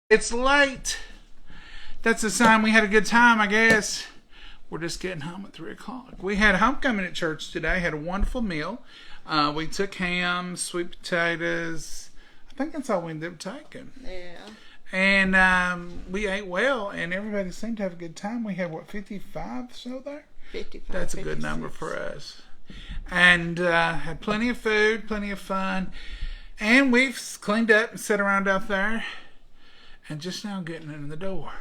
It's late. That's a sign we had a good time, I guess. We're just getting home at 3 o'clock. We had homecoming at church today. Had a wonderful meal. We took ham, sweet potatoes. I think that's all we ended up taking. Yeah. And we ate well, and everybody seemed to have a good time. We had, 55 so there? 55. That's a 56. good number for us. And had plenty of food, plenty of fun. And we've cleaned up and sat around out there. And just now getting in the door.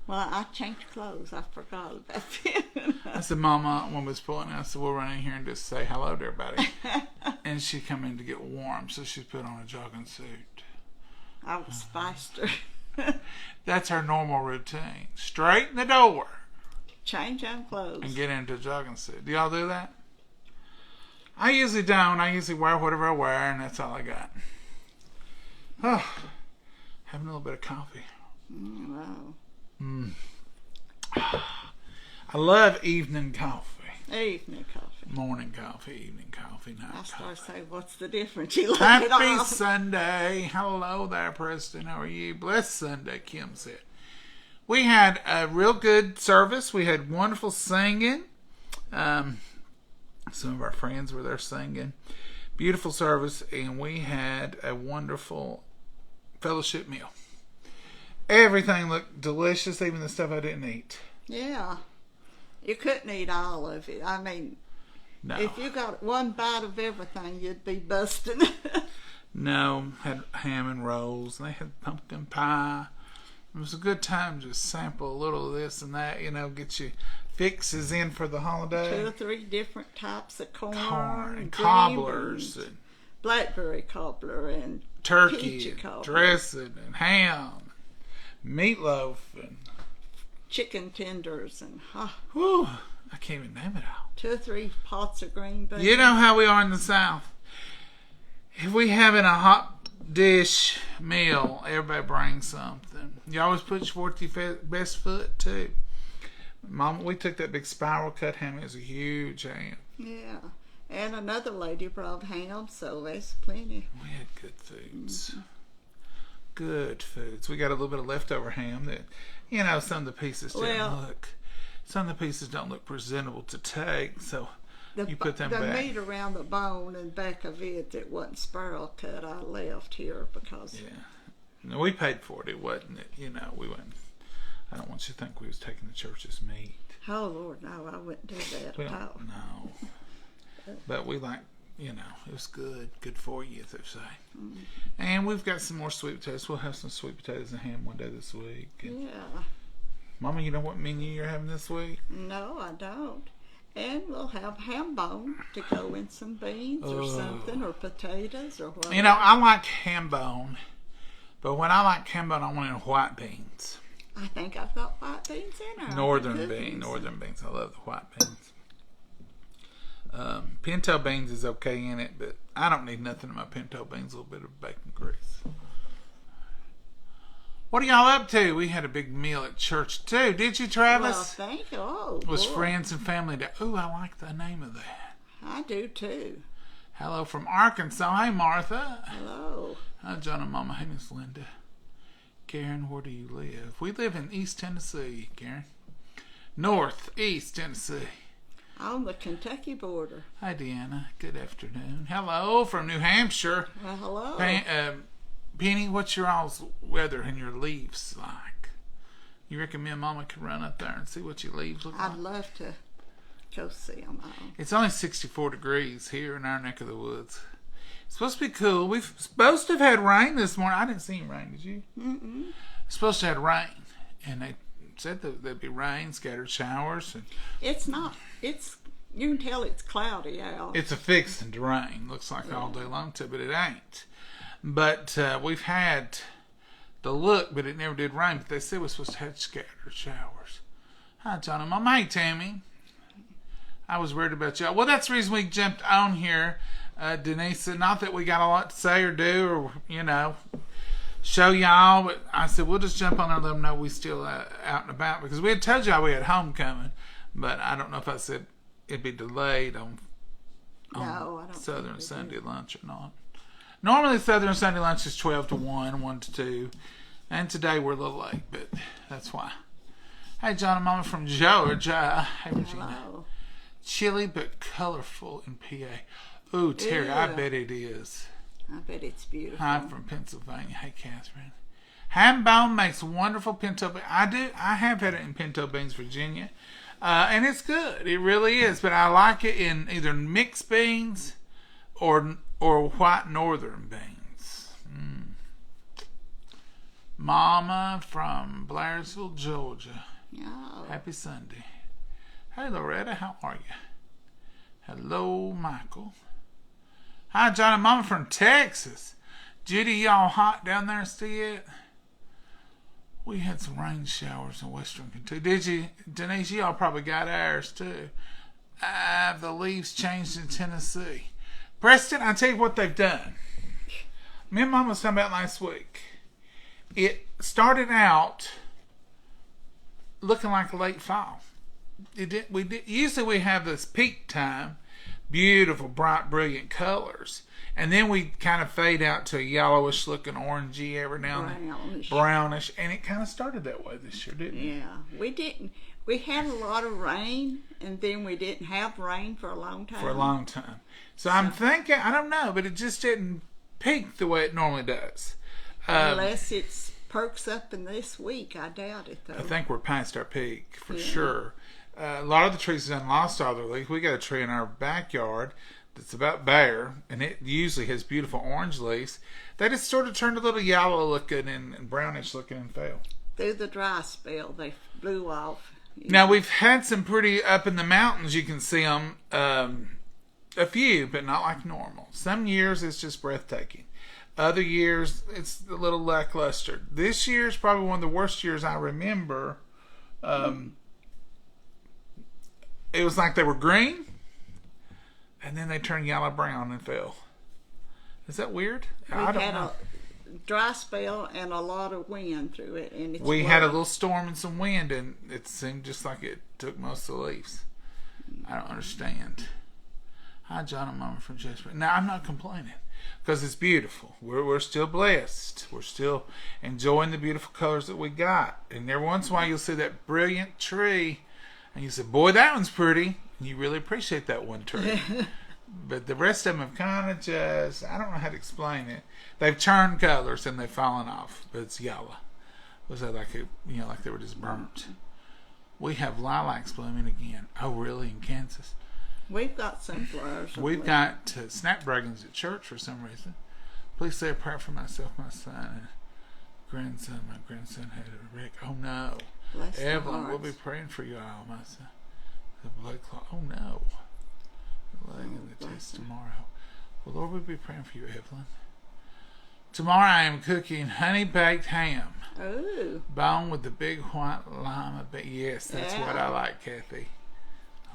Well, I changed clothes. I forgot about that. I said, Mama, when we was pulling out, I said, we'll run in here and just say hello to everybody. And she come in to get warm, so she put on a jogging suit. I was spiced her. That's her normal routine. Straight in the door. Change on clothes. And get into a jogging suit. Do y'all do that? I usually don't. I usually wear whatever I wear, and that's all I got. Oh, having a little bit of coffee. Wow. I love evening coffee. Evening coffee. Morning coffee, evening coffee, night I coffee. started to say, what's the difference? You look it Happy off. Sunday. Hello there, Preston. How are you? Blessed Sunday, Kim said. We had a real good service. We had wonderful singing. Some of our friends were there singing. Beautiful service. And we had a wonderful fellowship meal. Everything looked delicious, even the stuff I didn't eat. Yeah. You couldn't eat all of it. I mean, No. if you got one bite of everything, you'd be busting. No. Had ham and rolls. And they had pumpkin pie. It was a good time to sample a little of this and that, get your fixes in for the holiday. 2 or 3 different types of corn And green cobblers beans, and blackberry cobbler and turkey peachy and cobbler, dressing and ham, meatloaf and chicken tenders, and whew, I can't even name it all. 2 or 3 pots of green beans. You know how we are in the South. If we having a hot dish meal, everybody brings something. You always put forth your best foot too. Mama, we took that big spiral cut ham. It was a huge ham. Yeah. And another lady brought ham, so there's plenty. We had good foods. Good foods. We got a little bit of leftover ham that, some of the pieces some of the pieces don't look presentable to take, so you put them the back. meat around the bone and back of it that wasn't spiral cut, I left here because No, we paid for it. It wasn't, we wouldn't. I don't want you to think we was taking the church's meat. oh Lord, no, I wouldn't do that at all. No. But we it was good for you, as they say. And we've got some more sweet potatoes. We'll have some sweet potatoes and ham one day this week. And Yeah. Mama, you know what menu you're having this week? No, I don't. And we'll have ham bone to go in some beans or something, or potatoes or whatever. I like ham bone. But when I like ham bone, I want it in white beans. I think I've got white beans in there. Northern beans. I love the white beans. Pinto beans is okay in it, but I don't need nothing in my pinto beans. A little bit of bacon grease. What are y'all up to? We had a big meal at church too. Did you, Travis? Well, thank you. Oh, Was boy. friends and family day. Ooh, I like the name of that. I do too. Hello from Arkansas. Hey, Martha. Hello. Hi, John and Mama. Hey, Miss Linda. Karen, where do you live? We live in East Tennessee, Karen. Northeast Tennessee. On the Kentucky border. Hi, Deanna. Good afternoon. Hello from New Hampshire. Well, hello. Penny, what's your all's weather and your leaves like? You reckon me and Mama could run up there and see what your leaves look like? I'd love to go see them all. It's only 64 degrees here in our neck of the woods. It's supposed to be cool. We're supposed to have had rain this morning. I didn't see any rain, did you? Mm-mm. It's supposed to have rain. And they said that there'd be rain, scattered showers. And It's not. You can tell it's cloudy out. it's a fixing to rain. Looks like all day long too, but it ain't. But we've had the look, but it never did rain. But they said we're supposed to have scattered showers. Hi, John and Mama. Hey, Tammy. I was worried about y'all. Well, that's the reason we jumped on here, Denise said. Not that we got a lot to say or do or, show y'all. But I said, we'll just jump on there and let them know we still out and about. Because we had told y'all we had homecoming. But I don't know if I said it'd be delayed on No, I don't Southern think we Sunday did. lunch or not. Normally Southern Sunday lunch is 12 to 1, 1 to 2. And today we're a little late, but that's why. Hey, John and Mama from Georgia. Hey, Regina. Hello. Chilly but colorful in PA. Ooh, Terry, I Ew. bet it is. I bet it's beautiful. I'm from Pennsylvania. Hey, Catherine. Ham bone makes wonderful pinto beans. I have had it in pinto beans, Virginia. And it's good. It really is. But I like it in either mixed beans or white northern beans. Mama from Blairsville, Georgia. Oh. Happy Sunday. Hey, Loretta, how are you? Hello, Michael. Hi, John and Mama from Texas. Judy, y'all hot down there still yet? We had some rain showers in western Kentucky. Did you, Denise? Y'all probably got ours too. The leaves changed in Tennessee. Preston, I'll tell you what they've done. Me and Mom was talking about last week. It started out looking like late fall. Usually we have this peak time, beautiful, bright, brilliant colors. And then we kind of fade out to a yellowish looking orangey every now and then. Brownish. And it kind of started that way this year, didn't it? Yeah. We didn't. We had a lot of rain, and then we didn't have rain for a long time. For a long time. So I'm thinking, I don't know, but it just didn't peak the way it normally does. Unless it perks up in this week. I doubt it, though. I think we're past our peak for sure. A lot of the trees have lost all their leaves. We got a tree in our backyard that's about bare, and it usually has beautiful orange leaves. They just sort of turned a little yellow looking and brownish looking and fell. Through the dry spell, they blew off. Now, we've had some pretty up in the mountains. You can see them, a few, but not like normal. Some years it's just breathtaking. Other years it's a little lackluster. This year is probably one of the worst years I remember. It was like they were green, and then they turned yellow-brown and fell. Is that weird? I don't know. A dry spell and a lot of wind through it, and it's we had a little storm and some wind, and it seemed just like it took most of the leaves. I don't understand. Hi, John and Mama from Jasper. Now, I'm not complaining because it's beautiful. We're still blessed. We're still enjoying the beautiful colors that we got. And every once in a while, you'll see that brilliant tree, and you say, boy, that one's pretty. And you really appreciate that one tree. But the rest of them have kind of just, I don't know how to explain it. They've turned colors and they've fallen off, but it's yellow. Was that like like they were just burnt? We have lilacs blooming again. Oh, really? In Kansas? We've got sunflowers. We've got snapdragons at church for some reason. Please say a prayer for myself, my son, and grandson. My grandson had a wreck. Oh no. Bless Evelyn, we'll be praying for you all, my son. The blood clot. Oh no. The leg of the test tomorrow. Well, Lord, we'll be praying for you, Evelyn. Tomorrow I am cooking honey baked ham. Ooh. Bone with the big white lima. Yes, that's what I like, Kathy.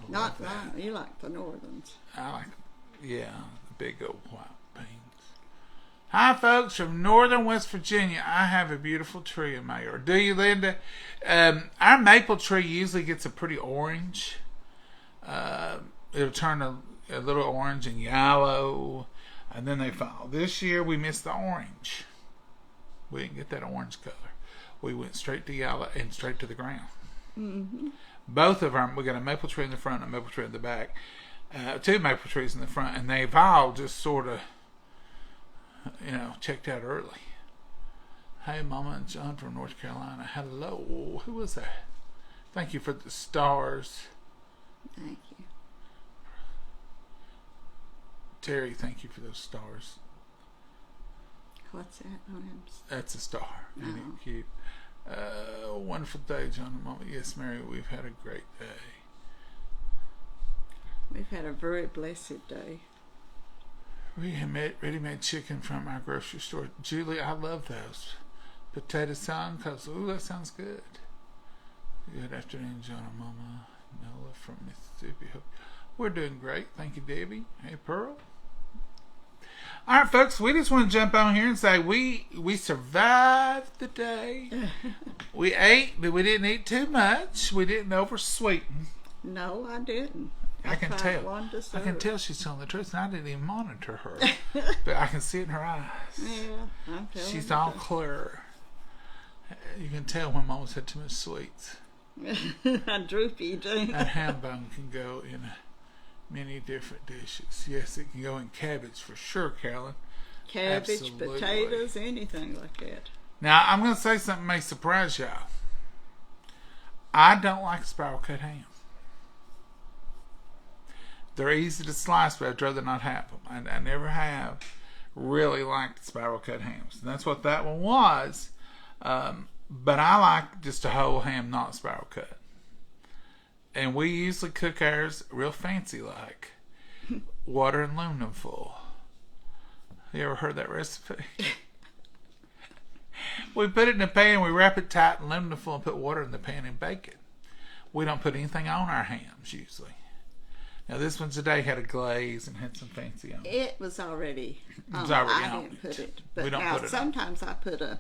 Not lima. You like the northerns. I like, the big old white beans. Hi, folks from northern West Virginia. I have a beautiful tree in my yard. Do you, Linda? Our maple tree usually gets a pretty orange. It'll turn a little orange and yellow, and then they fall. This year we missed the orange. We didn't get that orange color. We went straight to yellow and straight to the ground. Mm-hmm. Both of them, we got a maple tree in the front and a maple tree in the back. Two maple trees in the front, and they've all just sort of, checked out early. Hey, Mama and John from North Carolina. Hello. Who was that? Thank you for the stars. Thank you. Terry, thank you for those stars. What's that? That's a star. Oh. Isn't it cute? Wonderful day, John and Mama. Yes, Mary, we've had a great day. We've had a very blessed day. We have made ready-made chicken from our grocery store. Julie, I love those. Potato salad, ooh, that sounds good. Good afternoon, John and Mama. Nola from Mississippi. We're doing great. Thank you, Debbie. Hey, Pearl. All right, folks, we just want to jump on here and say we survived the day. We ate, but we didn't eat too much. We didn't oversweeten. No, I didn't. I can tell. One I can tell she's telling the truth, and I didn't even monitor her. But I can see it in her eyes. Yeah, I'm telling She's you. all clear. You can tell when Mama's had too much sweets. Droopy, do. That ham bone can go in many different dishes. Yes, it can go in cabbage for sure, Carolyn. Cabbage, Absolutely. potatoes, anything like that. Now, I'm going to say something that may surprise y'all. I don't like spiral cut ham. They're easy to slice, but I'd rather not have them. I never have really liked spiral cut hams. And that's what that one was. But I like just a whole ham, not spiral cut. And we usually cook ours real fancy like. Water and aluminum foil. You ever heard that recipe? We put it in a pan, we wrap it tight in aluminum foil and put water in the pan and bake it. We don't put anything on our hams usually. Now this one today had a glaze and had some fancy on it. It was already on. It was already I on didn't it. put it. But We don't now put it on. sometimes I put a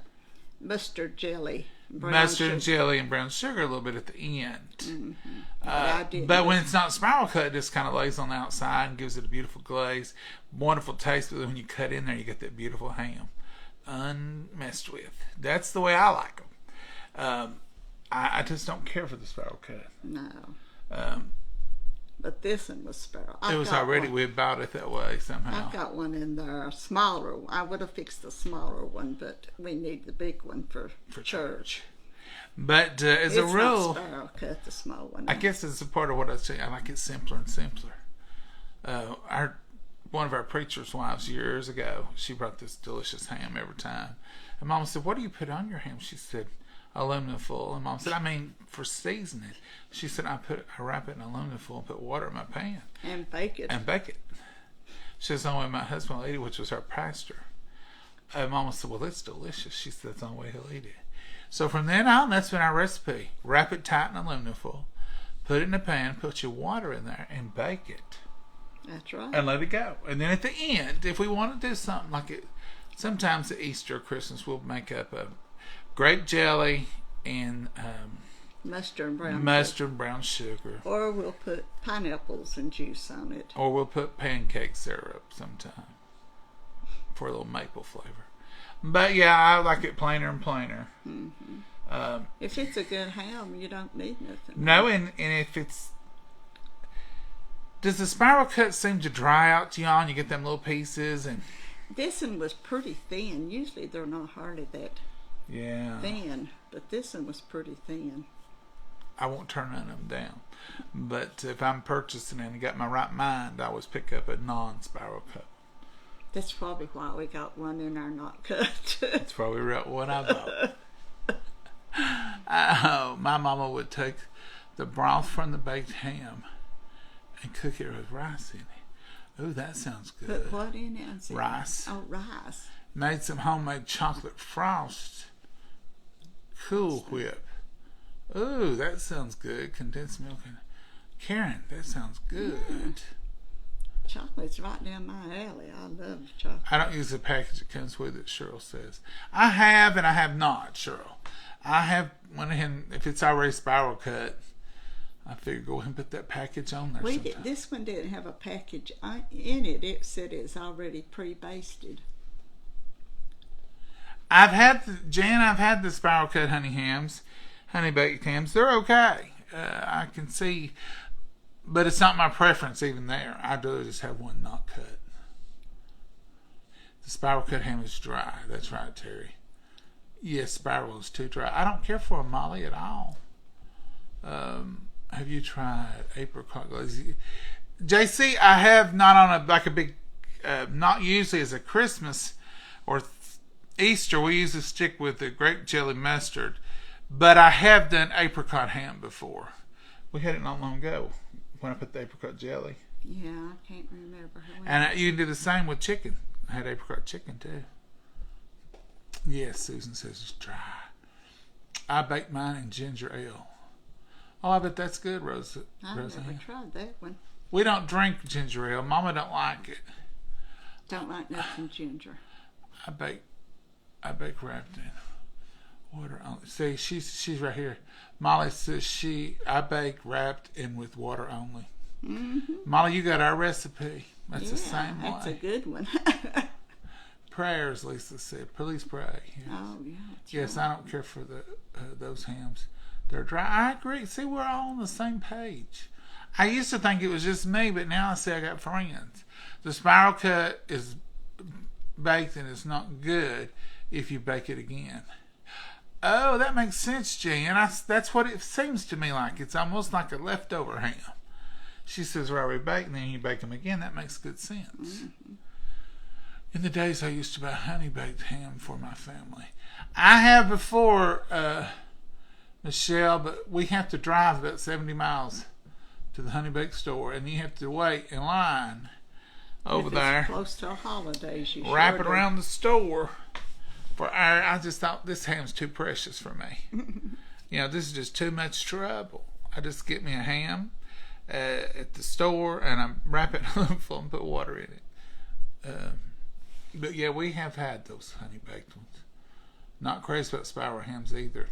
mustard jelly. Brown Mustard and sugar. jelly and brown sugar a little bit at the end. I didn't. But when it's not spiral cut, it just kind of lays on the outside and gives it a beautiful glaze. Wonderful taste, but when you cut in there, you get that beautiful ham. Unmessed with. That's the way I like them. I just don't care for the spiral cut. No. Um, But this one was spiral. it was already, One. we bought it that way somehow. I've got one in there, smaller. I would have fixed the smaller one, but we need the big one for church. But as It's a rule, not spiral cut, the small one. I guess it's a part of what I say. I like it simpler and simpler. One of our preacher's wives years ago, she brought this delicious ham every time. And Mama said, "What do you put on your ham?" She said, "Aluminum foil." And Mom said, "I mean, for seasoning." She said, I wrap it in aluminum foil and put water in my pan And bake it. and bake it." She says, "The only way my husband will eat it," which was our pastor. And Mama said, "Well, it's delicious." She said, "That's the only way he'll eat it." So from then on, that's been our recipe. Wrap it tight in aluminum foil, put it in a pan, put your water in there, and bake it. That's right. And let it go. And then at the end, if we want to do something like it, sometimes at Easter or Christmas, we'll make up a grape jelly and Mustard and brown mustard and brown sugar. Or we'll put pineapples and juice on it. Or we'll put pancake syrup sometime for a little maple flavor. But yeah, I like it plainer and plainer. Mm-hmm. If it's a good ham, you don't need nothing. No, and if it's... Does the spiral cut seem to dry out to y'all and you get them little pieces? And This one was pretty thin. Usually they're not hardly that yeah, thin, but this one was pretty thin. I won't turn none of them down. But if I'm purchasing and got my right mind, I always pick up a non-spiral cut. That's probably why we got one in our not cut. That's probably what I bought. Oh, my mama would take the broth from the baked ham and cook it with rice in it. Ooh, that sounds good. Put what in it? Nancy? Rice. Oh, rice. Made some homemade chocolate frost. Cool Whip. Ooh, that sounds good. Condensed milk. Karen, that sounds good. Chocolate's right down my alley. I love chocolate. I don't use the package that comes with it, Cheryl says. I have and I have not, Cheryl. I have went ahead, if it's already spiral cut, I figured go ahead and put that package on there sometime. This one didn't have a package in it. It said it's already pre-basted. I've had the spiral cut honey baked hams. They're okay. I can see, but it's not my preference even there. I'd rather just have one not cut. The spiral cut ham is dry. That's right, Terry. Yes, spiral is too dry. I don't care for a Molly at all. Have you tried apricot glaze? JC, I have, not on a big, not usually as a Christmas or Easter. We usually stick with the grape jelly mustard, but I have done apricot ham before. We had it not long ago when I put the apricot jelly. Yeah, I can't remember. And you can do the same with chicken. I had apricot chicken too. Yes, Susan says it's dry. I baked mine in ginger ale. Oh, I bet that's good, Rosa. I've never tried that one. We don't drink ginger ale. Mama don't like it. Don't like nothing ginger. I bake wrapped in water only. See, she's right here. Molly says I bake wrapped in with water only. Mm-hmm. Molly, you got our recipe. That's the same way. That's a good one. prayers, Lisa said. Please pray. Yes. Oh, yeah. That's Yes, right. I don't care for the those hams. They're dry. I agree. See, we're all on the same page. I used to think it was just me, but now I see I got friends. The spiral cut is baked and it's not good if you bake it again. Oh, that makes sense, Jen. That's what it seems to me like. It's almost like a leftover ham. She says, well, we bake and then you bake them again. That makes good sense. In the days I used to buy honey baked ham for my family. I have before, Michelle, but we have to drive about 70 miles to the honey baked store, and you have to wait in line over If it's there, close to holidays, you wrap sure it do. around the store. I just thought this ham's too precious for me. This is just too much trouble. I just get me a ham at the store, and I wrap it in aluminum foil and put water in it. But yeah, we have had those honey baked ones. Not crazy about spiral hams either.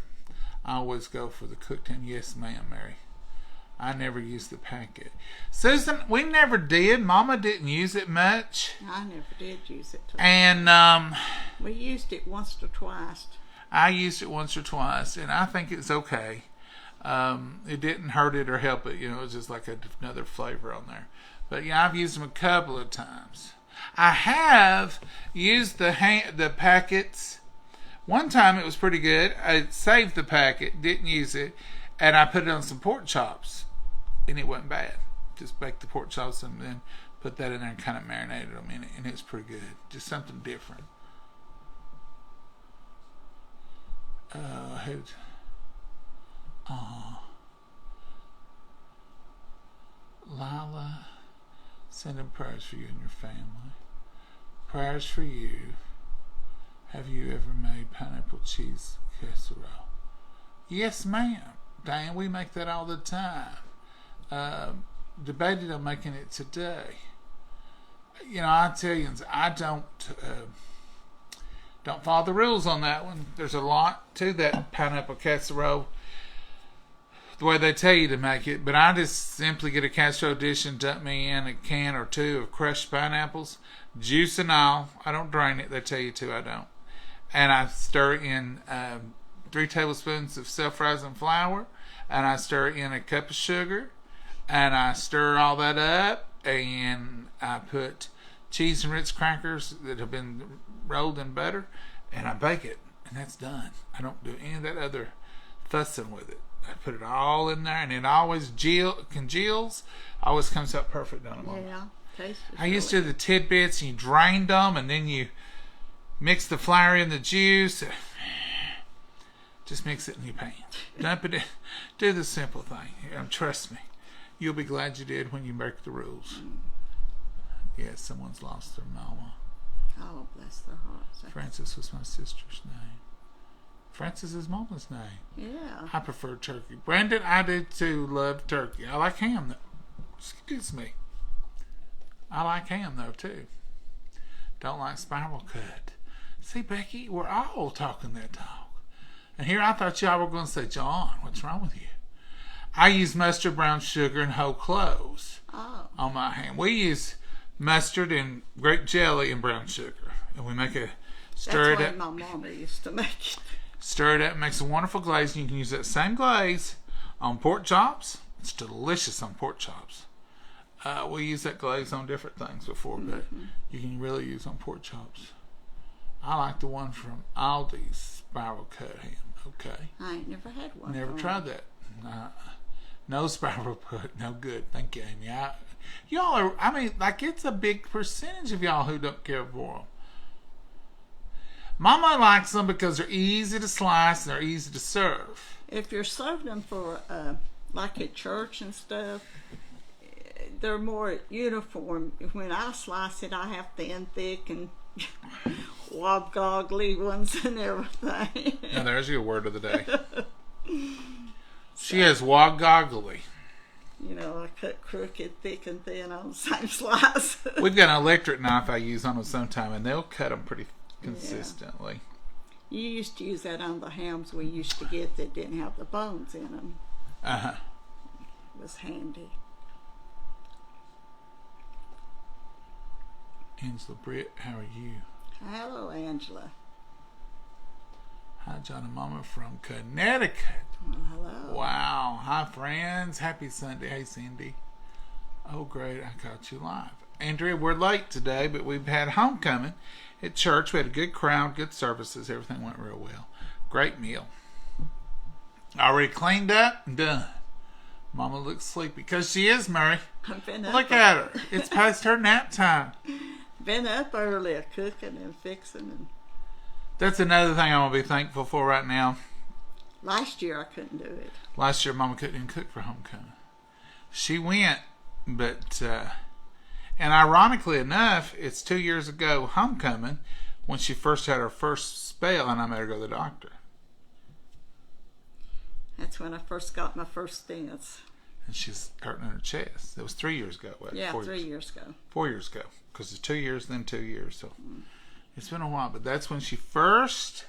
I always go for the cooked ham. Yes, ma'am, Mary. I never use the packet. Susan, we never did. Mama didn't use it much. I never did use it. And We used it once or twice. I used it once or twice, and I think it's okay. It didn't hurt it or help it. It was just like another flavor on there. But yeah, I've used them a couple of times. I have used the packets. One time it was pretty good. I saved the packet, didn't use it, and I put it on some pork chops, and it wasn't bad. Just baked the pork chops and then put that in there and kind of marinated them in it, and it's pretty good. Just something different. Lila, sending prayers for you and your family. Prayers for you. Have you ever made pineapple cheese casserole? Yes, ma'am. Diane, we make that all the time. Debated on making it today. Italians, I don't follow the rules on that one. There's a lot to that pineapple casserole, the way they tell you to make it, but I just simply get a casserole dish and dump me in a can or two of crushed pineapples, juice and all. I don't drain it. They tell you to. I don't. And I stir in 3 tablespoons of self-rising flour, and I stir in a cup of sugar, and I stir all that up, and I put cheese and Ritz crackers that have been rolled in butter, and I bake it, and that's done. I don't do any of that other fussing with it. I put it all in there, and it always congeals. Always comes out perfect on a moment. Yeah, tastes. I used to do the tidbits, and you drained them, and then you mix the flour in the juice. Just mix it in your pan. Dump it in. Do the simple thing. Trust me. You'll be glad you did when you break the rules. Yes, someone's lost their mama. Oh, bless their hearts. Frances was my sister's name. Frances is mama's name. Yeah. I prefer turkey. Brandon, I do too love turkey. I like ham though. Excuse me. I like ham though too. Don't like spiral cut. See, Becky, we're all talking that talk. And here I thought y'all were going to say, John, what's wrong with you? I use mustard, brown sugar, and whole cloves on my ham. We use mustard and grape jelly and brown sugar. And we make stir it up. That's the way my mama used to make it. Stir it up, makes a wonderful glaze, and you can use that same glaze on pork chops. It's delicious on pork chops. We use that glaze on different things before, but you can really use on pork chops. I like the one from Aldi's spiral cut ham. Okay. I ain't never had one. Never tried that. No spiral cut. No good. Thank you, Amy. Y'all are, it's a big percentage of y'all who don't care for them. Mama likes them because they're easy to slice and they're easy to serve. If you're serving them for, like at church and stuff, they're more uniform. When I slice it, I have thin, thick, and wobgoggly ones and everything. Now there's your word of the day. She has wobgoggly. I cut crooked, thick, and thin on the same slice. We've got an electric knife I use on them sometime, and they'll cut them pretty consistently. Yeah. You used to use that on the hams we used to get that didn't have the bones in them. Uh-huh. It was handy. Angela Britt, how are you? Hello, Angela. Hi, John and Mama from Connecticut. Well, hello. Wow. Hi, friends. Happy Sunday. Hey, Cindy. Oh, great. I caught you live. Andrea, we're late today, but we've had homecoming at church. We had a good crowd, good services. Everything went real well. Great meal. Already cleaned up and done. Mama looks sleepy because she is, Murray. I've been up. Look at her. It's past her nap time. Been up early, cooking and fixing. And That's another thing I'm going to be thankful for right now. last year I couldn't do it. Last year, Mama couldn't even cook for homecoming. She went, but, and ironically enough, it's 2 years ago, homecoming, when she first had her first spell, and I made her go to the doctor. That's when I first got my first stents. And she's hurting in her chest. It was 3 years ago. What, Yeah, 4 3 years ago. 4 years ago. Because it's 2 years, then 2 years. So it's been a while. But that's when she first,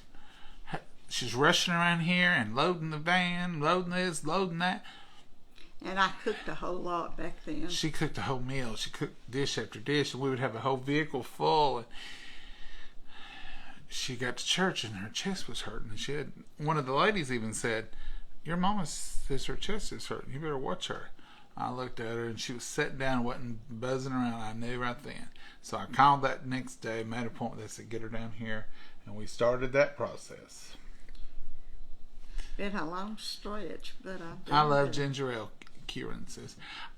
she's rushing around here and loading the van, loading this, loading that. And I cooked a whole lot back then. She cooked a whole meal. She cooked dish after dish, and we would have a whole vehicle full. And she got to church, and her chest was hurting. And she had, one of the ladies even said, "Your mama says her chest is hurting. You better watch her." I looked at her, and she was sitting down, wasn't buzzing around. I knew right then. So I called that next day, made an appointment. They said, "Get her down here," and we started that process. Been a long stretch, but I love ginger ale, Kieran says.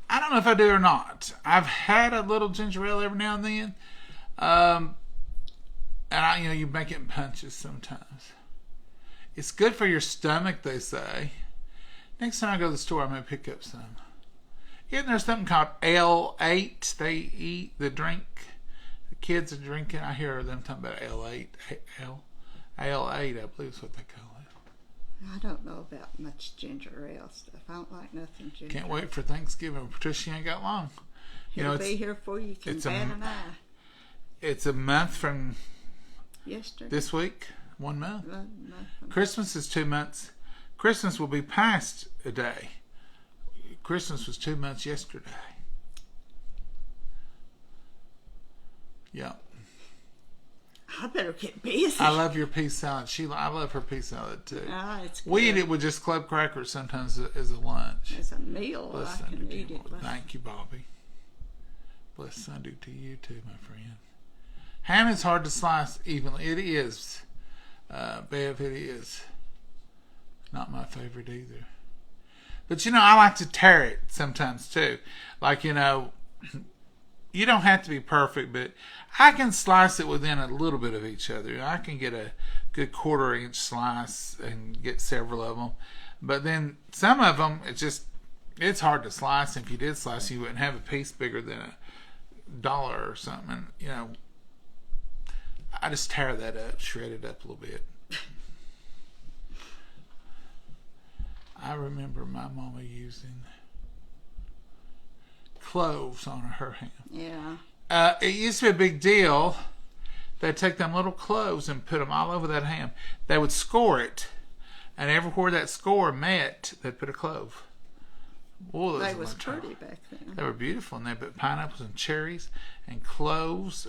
I don't know if I do or not. I've had a little ginger ale every now and then. And you make it in punches sometimes. It's good for your stomach, they say. Next time I go to the store, I'm going to pick up some. Isn't there something called L8 they eat, the drink? The kids are drinking. I hear them talking about L8. L8, I believe is what they call it. I don't know about much ginger ale stuff. I don't like nothing ginger. Can't wait for Thanksgiving. Patricia ain't got long. It'll be here for you. Can bat an eye. It's a month from Yesterday. this week. 1 month. Nothing. Christmas is 2 months. Christmas will be past a day. Christmas was 2 months yesterday. Yeah. I better get busy. I love your pea salad, Sheila. I love her pea salad too. It's good. We eat it with just club crackers sometimes as a lunch. As a meal, Bless I can Sunday eat to you. it. Thank you, Bobby. Bless Sunday to you too, my friend. Ham is hard to slice evenly. It is. Bev, it is. Not my favorite either. But I like to tear it sometimes too. Like, you don't have to be perfect, but I can slice it within a little bit of each other. I can get a good 1/4 inch slice and get several of them. But then some of them, it's hard to slice. If you did slice, you wouldn't have a piece bigger than $1 or something. And, I just tear that up, shred it up a little bit. I remember my mama using cloves on her ham. Yeah. It used to be a big deal. They'd take them little cloves and put them all over that ham. They would score it, and everywhere that score met, they'd put a clove. Boy, They was pretty back then. They were beautiful, and they put pineapples and cherries and cloves.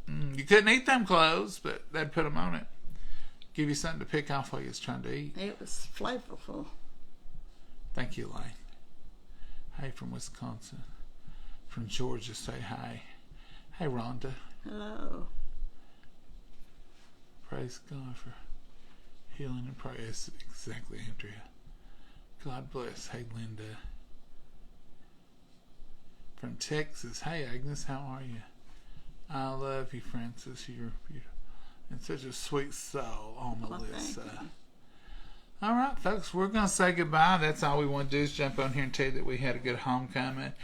You couldn't eat them cloves, but they'd put them on it. Give you something to pick off while you was trying to eat. It was flavorful. Thank you, Lane. Hey, from Wisconsin. From Georgia, say hi. Hey, Rhonda. Hello. Praise God for healing and praise. Exactly, Andrea. God bless. Hey, Linda. From Texas. Hey, Agnes, how are you? I love you, Francis. You're beautiful. And such a sweet soul. Oh, Melissa. All right, folks, we're going to say goodbye. That's all we want to do is jump on here and tell you that we had a good homecoming.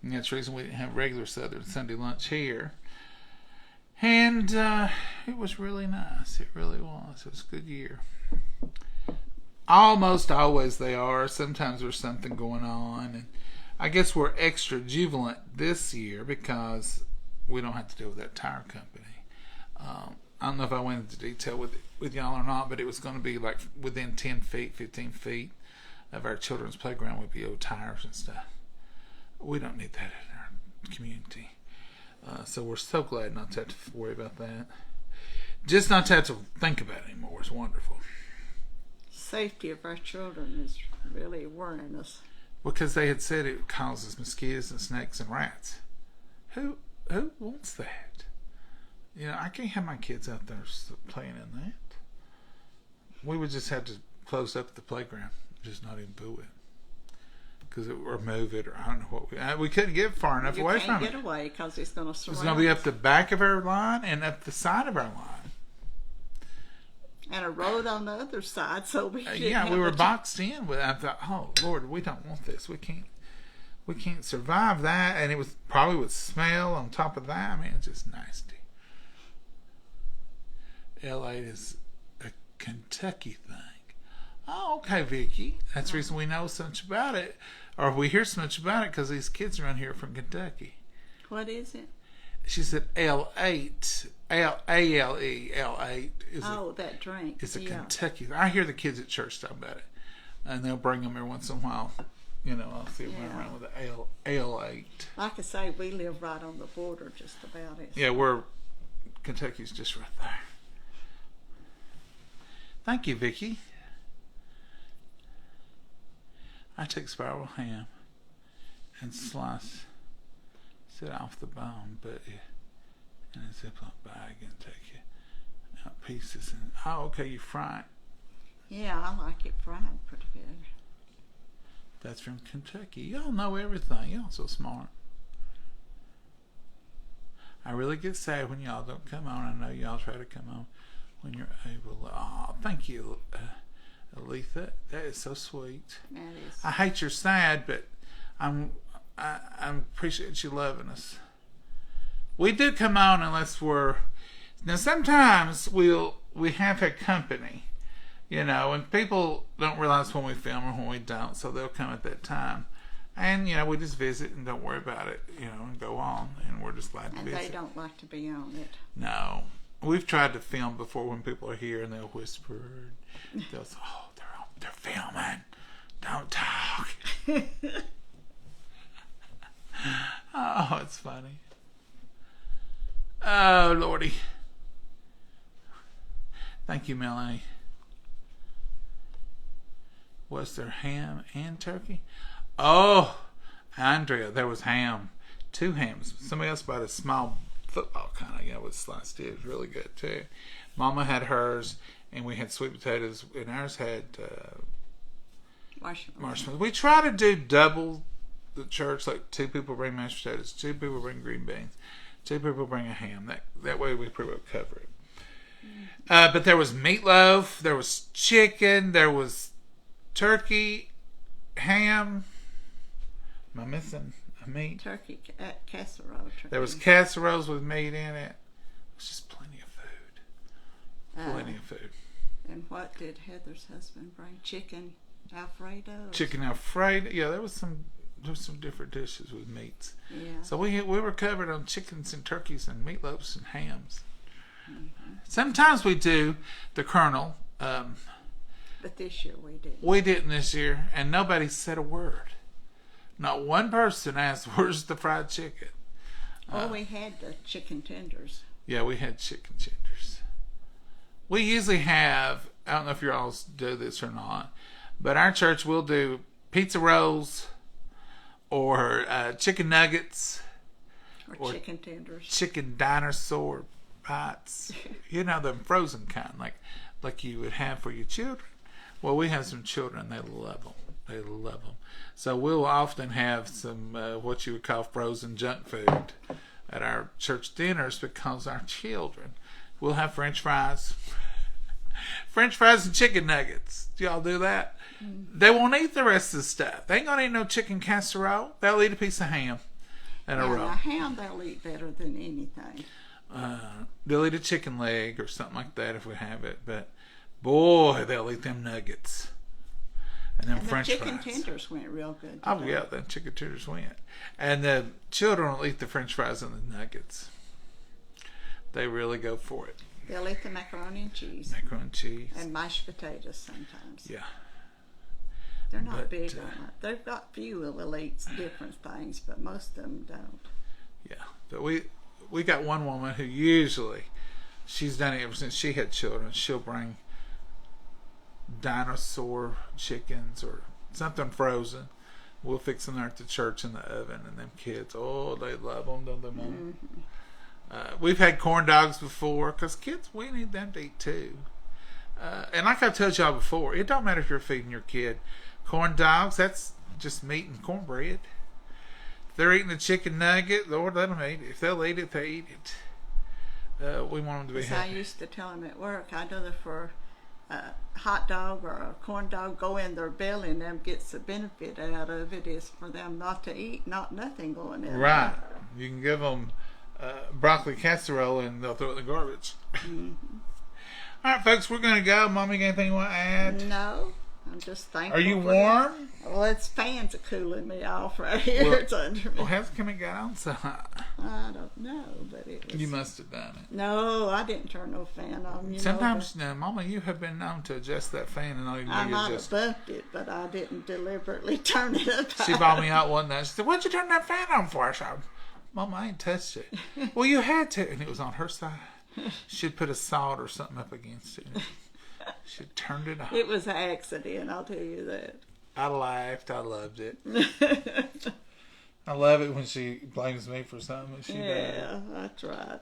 And that's the reason we didn't have regular Southern Sunday lunch here. And it was really nice. It really was. It was a good year. Almost always they are. Sometimes there's something going on. And I guess we're extra jubilant this year because we don't have to deal with that tire company. I don't know if I went into detail with y'all or not, but it was going to be like within 10 feet, 15 feet of our children's playground would be old tires and stuff. We don't need that in our community. So we're so glad not to have to worry about that. just not to have to think about it anymore is wonderful. Safety of our children is really worrying us. Because they had said it causes mosquitoes and snakes and rats. Who wants that? I can't have my kids out there playing in that. We would just have to close up the playground, just not even do it. Or move it, or I don't know what we couldn't get far enough away from it. You can't get away because it's going to surround. It's going to be up the back of our line and up the side of our line. And a road on the other side, so we we were boxed in. I thought, oh Lord, we don't want this. We can't survive that, and it was probably with smell on top of that. I mean, it's just nasty. LA is a Kentucky thing. Oh, okay, Vicky. That's the reason we know so much about it, or we hear so much about it, because these kids around here are from Kentucky. What is it? She said L8, A-L-E, L8 is that drink. It's a Kentucky. I hear the kids at church talk about it, and they'll bring them every once in a while. I'll see them run around with the L8. Like I say, we live right on the border, just about it. Yeah, Kentucky's just right there. Thank you, Vicky. I take spiral ham and slice it off the bone, but in a Ziploc bag and take out pieces. Okay, you fry it. Yeah, I like it fried pretty good. That's from Kentucky. Y'all know everything. Y'all so smart. I really get sad when y'all don't come on. I know y'all try to come on when you're able. Oh, thank you, Aletha. That is so sweet. That is. I hate you're sad, but I appreciate you loving us. We do come on unless now sometimes we have had company, and people don't realize when we film or when we don't, so they'll come at that time. And, we just visit and don't worry about it, and go on, and we're just glad to visit. And they don't like to be on it. No. We've tried to film before when people are here and they'll whisper. They'll say, oh, they're filming. Don't talk. Oh, it's funny. Oh, Lordy. Thank you, Melanie. Was there ham and turkey? Oh, Andrea, there was ham. 2 hams. Somebody else bought a small football kind of, with sliced it. It was really good, too. Mama had hers, and we had sweet potatoes, and ours had marshmallows. We try to do double the church, like 2 people bring mashed potatoes, 2 people bring green beans, 2 people bring a ham. That way we pretty well cover it. But there was meatloaf, there was chicken, there was turkey, ham. Am I missing a meat? Turkey, casserole. Turkey. There was casseroles with meat in it. It was just plenty of food. Plenty of food. And what did Heather's husband bring? Chicken Alfredo? Chicken Alfredo. Yeah, there was some different dishes with meats. Yeah. So we were covered on chickens and turkeys and meatloafs and hams. Mm-hmm. Sometimes we do the Colonel. But this year we didn't. We didn't this year, and nobody said a word. Not one person asked, where's the fried chicken? We had the chicken tenders. Yeah, we had chicken tenders. We usually have, I don't know if you all do this or not, but our church will do pizza rolls or chicken nuggets. Or chicken tenders. Chicken dinosaur bites. Them frozen kind, like you would have for your children. Well, we have some children, they love them. They love them. So we'll often have some what you would call frozen junk food at our church dinners because our children will have French fries. French fries and chicken nuggets. Do y'all do that? Mm-hmm. They won't eat the rest of the stuff. They ain't going to eat no chicken casserole. They'll eat a piece of ham and a roll. A ham they'll eat better than anything. They'll eat a chicken leg or something like that if we have it. But, boy, they'll eat them nuggets. And then French fries. The chicken tenders went real good. Oh, yeah, the chicken tenders went. And the children will eat the French fries and the nuggets. They really go for it. They'll eat the macaroni and cheese. Macaroni and cheese. And mashed potatoes sometimes. Yeah. They're not big on it. They've got few that will eat different things, but most of them don't. Yeah. But we got one woman who usually She's done it ever since she had children. She'll bring dinosaur chickens or something frozen. We'll fix them there at the church in the oven, and them kids, oh, they love them, don't they, Mom? We've had corn dogs before, because kids, we need them to eat too. And like I've told y'all before, it don't matter if you're feeding your kid corn dogs. That's just meat and cornbread. If they're eating the chicken nugget, Lord, let them eat it. If they'll eat it, they eat it. We want them to be happy. I used to tell them at work, I'd rather for a hot dog or a corn dog go in their belly and them gets the benefit out of it is for them not to eat, not nothing going in. Right. You can give them broccoli casserole and they'll throw it in the garbage. All right, folks, we're going to go. Mommy, got anything you want to add? No. I'm just thankful. Are you for warm? That. Well, it's fans are cooling me off right here. It's under me. Well, how's come it got on so hot? I don't know, but it was... You must have done it. No, I didn't turn no fan on. Sometimes, now, Mama, you have been known to adjust that fan and not even I know might you have bumped it, but I didn't deliberately turn it up. She bought me out one night. She said, "What'd you turn that fan on for?" I said, "Mama, I ain't touched it." Well, you had to. And it was on her side. She'd put a salt or something up against it. She turned it on. It was an accident, I'll tell you that. I laughed. I loved it. I love it when she blames me for something she does. Yeah, that's right.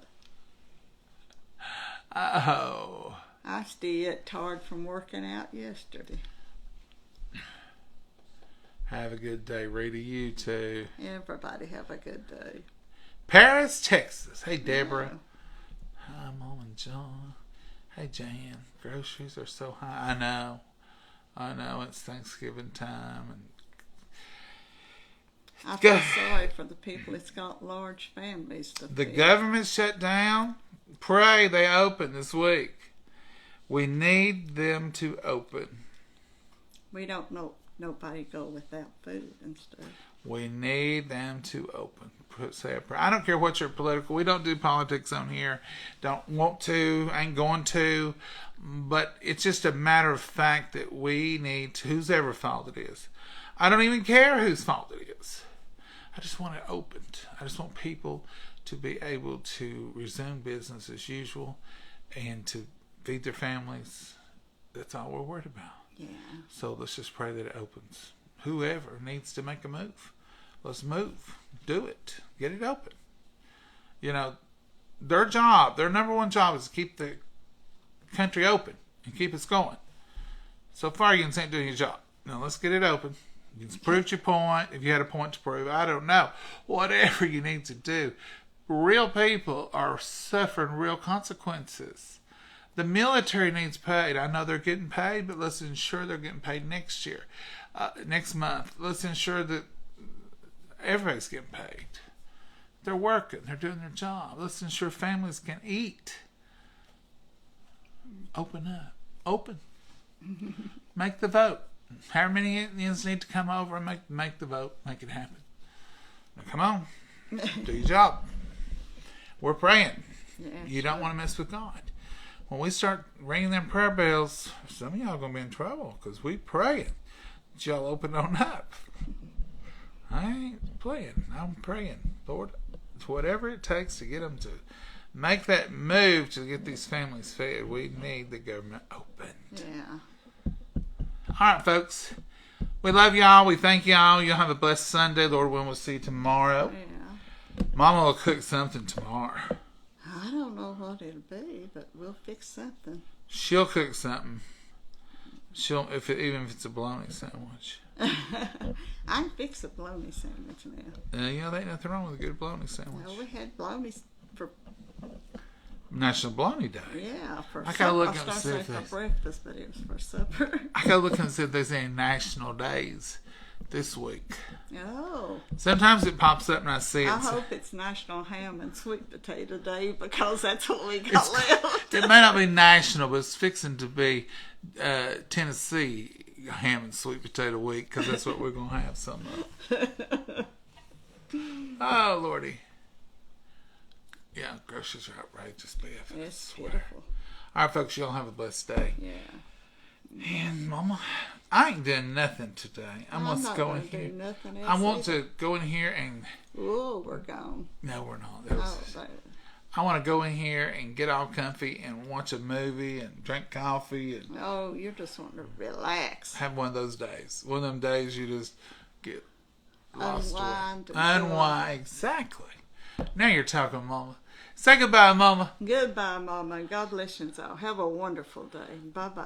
Oh. I still tired from working out yesterday. Have a good day, Rita. You too. Everybody have a good day. Paris, Texas. Hey, Deborah. Yeah. Hi, Mom and John. Hey, Jan. Groceries are so high. I know. It's Thanksgiving time. And I feel sorry for the people that's got large families to feed. The government shut down. Pray they open this week. We need them to open. We don't know nobody go without food and stuff. We need them to open. Say a prayer. I don't care what your political. We don't do politics on here. Don't want to. Ain't going to. But it's just a matter of fact that we need to, whose ever fault it is. I don't even care whose fault it is. I just want it opened. I just want people to be able to resume business as usual and to feed their families. That's all we're worried about. Yeah. So let's just pray that it opens. Whoever needs to make a move, let's move. Do it. Get it open. You know, their job, their number one job is to keep the country open and keep us going. So far, you ain't doing your job. Now, let's get it open. You proved your point. If you had a point to prove, I don't know. Whatever you need to do. Real people are suffering real consequences. The military needs paid. I know they're getting paid, but let's ensure they're getting paid next year, next month. Let's ensure that everybody's getting paid. They're working. They're doing their job. Let's ensure families can eat. Open up. Open. Make the vote. How many Indians need to come over and make the vote? Make it happen. Now, come on. Do your job. We're praying. Yeah, you don't want to mess with God. When we start ringing them prayer bells, some of y'all going to be in trouble because we praying. But y'all open on up. I ain't playing. I'm praying. Lord, whatever it takes to get them to make that move to get these families fed, we need the government opened. Yeah. All right, folks. We love y'all. We thank y'all. You'll have a blessed Sunday. Lord willing, we'll see you tomorrow. Yeah. Mama will cook something tomorrow. I don't know what it'll be, but we'll fix something. She'll cook something. Even if it's a bologna sandwich. I can fix a bologna sandwich now. You know, there ain't nothing wrong with a good bologna sandwich. Well, we had bologna for National Bologna Day. yeah for I gotta supper. look I and was see going if to say there's- for breakfast, but it was for supper. I gotta look and see if there's any national days this week. Oh. Sometimes it pops up and I see it. I hope it's National Ham and Sweet Potato Day because that's what we got left. It may not be national, but it's fixing to be Tennessee Ham and Sweet Potato Week because that's what we're going to have some of. Oh, Lordy. Yeah, groceries are outrageous, Beth. I It's swear. beautiful. All right, folks, y'all have a blessed day. Yeah. And, Mama, I ain't doing nothing today. I'm going not to go going in to here. do nothing else. I want either. to go in here and... Oh, we're gone. No, we're not. Oh, there. I want to go in here and get all comfy and watch a movie and drink coffee and Oh, you're just wanting to relax. have one of those days. One of them days you just get lost. Unwind. Unwind. Exactly. Now you're talking, Mama. Say goodbye, Mama. Goodbye, Mama. God bless you all. Have a wonderful day. Bye-bye.